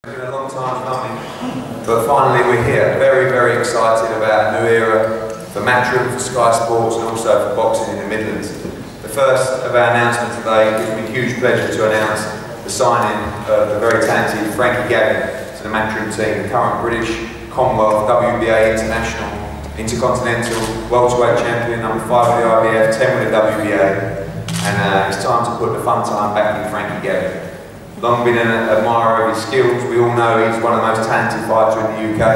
It's been a long time coming, but finally we're here. Very, very excited about a new era for Matchroom, for Sky Sports, and also for boxing in the Midlands. The first of our announcements today gives me huge pleasure to announce the signing of the very talented Frankie Gavin to the Matchroom team, the current British, Commonwealth, WBA, International, Intercontinental, welterweight champion, number 5 with the IBF, 10 with the WBA, and it's time to put the fun time back in Frankie Gavin. Long been an admirer of his skills. We all know he's one of the most talented fighters in the UK,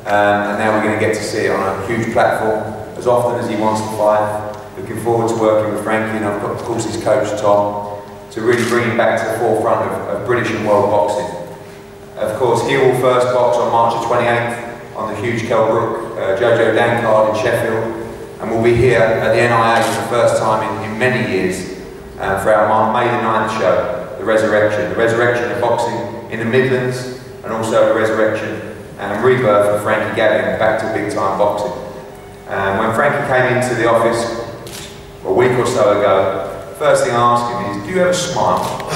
and now we're going to get to see it on a huge platform as often as he wants to fight. Looking forward to working with Frankie, and I've got, of course, his coach Tom, to really bring him back to the forefront of British and world boxing. Of course, he will first box on March the 28th on the huge Kell Brook Showdown card in Sheffield, and we'll be here at the NIA for the first time in many years for our May the 9th show. The resurrection of boxing in the Midlands, and also the resurrection and rebirth of Frankie Gavin back to big time boxing. When Frankie came into the office a week or so ago, first thing I asked him is, do you ever smile?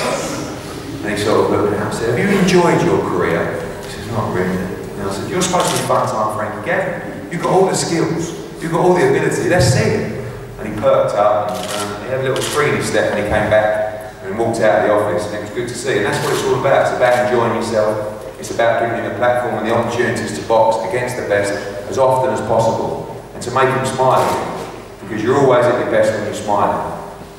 And he sort of looked at me and said, have you enjoyed your career? He said, not really. And I said, you're supposed to be fun time Frankie Gavin. You've got all the skills, you've got all the ability, let's see it. And he perked up, and he had a little spring in his step when he came back and walked out of the office, and it was good to see. And that's what it's all about. It's about enjoying yourself. It's about giving him a platform and the opportunities to box against the best as often as possible, and to make him smile, because you're always at your best when you're smiling.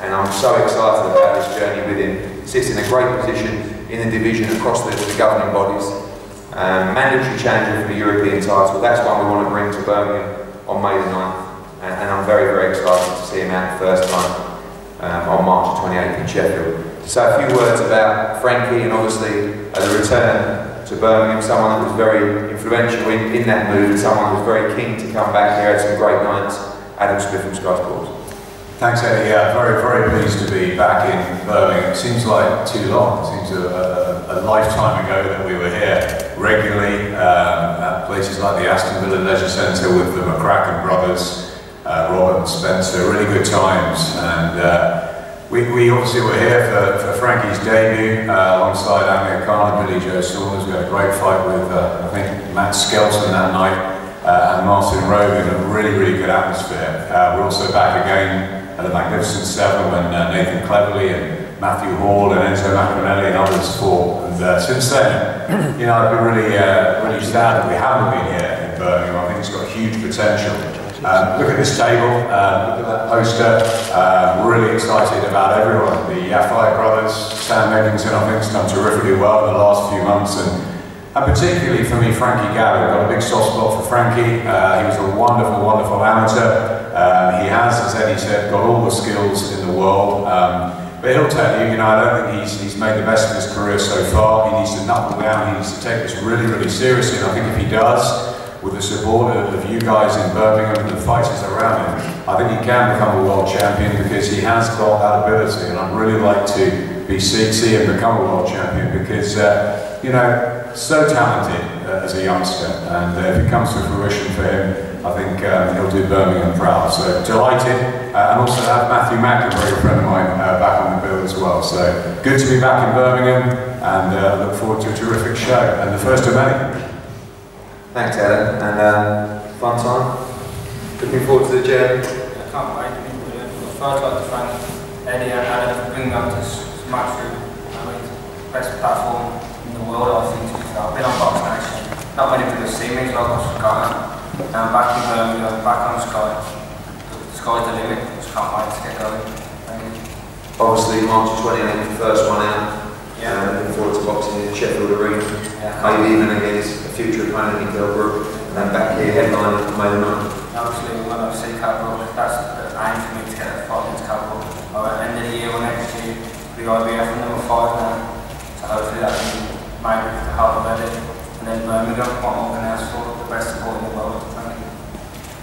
And I'm so excited about this journey with him. He sits in a great position in the division across the governing bodies. Mandatory challenger for the European title. That's one we want to bring to Birmingham on May the 9th. And I'm very, very excited to see him out the first time on March 28th in Sheffield. So a few words about Frankie, and obviously the return to Birmingham, someone that was very influential in that move, and someone who was very keen to come back here, had some great nights. Adam Smith from Sky Sports. Thanks, Eddie. Yeah, very, very pleased to be back in Birmingham. It seems like too long. It seems a lifetime ago that we were here regularly at places like the Aston Villa Leisure Centre with the McCracken brothers, Robert and Spencer. Really good times. And we obviously were here for Frankie's debut alongside Amir Khan and Billy Joe Saunders. We had a great fight with, I think, Matt Skelton that night and Martin Rogan. A really, really good atmosphere. We're also back again at the Magnificent Seven when Nathan Cleverly and Matthew Hall and Enzo Macronelli and others fought. And since then, you know, I've been really, really sad that we haven't been here in Birmingham. I think it's got huge potential. Look at this table, look at that poster. Really excited about everyone. The FightHype brothers, Sam Eggington, I think, has done terrifically well in the last few months, and particularly for me, Frankie Gavin. I've got a big soft spot for Frankie. He was a wonderful, wonderful amateur. He has, as Eddie said, got all the skills in the world. But he'll tell you, I don't think he's made the best of his career so far. He needs to knuckle down. He needs to take this really, really seriously. And I think if he does, with the support of you guys in Birmingham and the fighters around him, I think he can become a world champion, because he has got that ability. And I'd really like to see him become a world champion, because, so talented as a youngster. And if it comes to fruition for him, I think he'll do Birmingham proud. So delighted. And also have Matthew McAvoy, a friend of mine, back on the bill as well. So good to be back in Birmingham, and look forward to a terrific show, and the first of many. Thanks, Adam, and fun time. Looking forward to the journey. I can't wait to be brilliant. First, I'd like to thank Eddie and Adam for bringing up this Matchroom. Best platform in the world, I think. I've been on Box Nation. Not many people see me, so I've got Sky. I'm back in Birmingham, back on Sky. The sky's the limit. Just can't wait to get going. Obviously, March 28th, the first one out. Yeah. Looking forward to boxing in Sheffield Arena. Yeah. Maybe even against a future opponent in Kell Brook, and then back here headlining on May the 9th. Obviously, when I see Kell Brook, that's the aim for me to get a fight against Kell Brook. At the end of the year or next year, the IBF number 5 now. So hopefully that can maybe the heart of Eddie. And then Birmingham, what more can I ask for? The best support in the world. Thank you.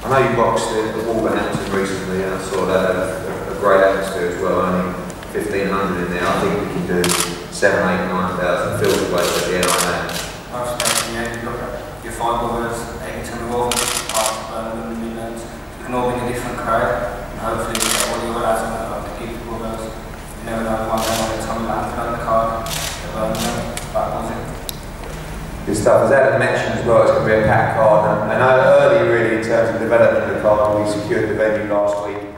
I know you boxed at Wolverhampton recently, and I saw that a great atmosphere as well. Only 1,500 in there. I think we can do 7,000, 8,000, 9,000 field the place at the NIA. Yeah, you look at your 5 brothers, Eggington, Wolverhampton, Birmingham, the Midlands. You can all be in a different crowd, and hopefully you get all the other lads and the keep the brothers. You never know, one day when it's on the card, Birmingham, that was it. Good stuff. As Adam mentioned as well, it's going to be a packed card, and early really in terms of development of the card. We secured the venue last week.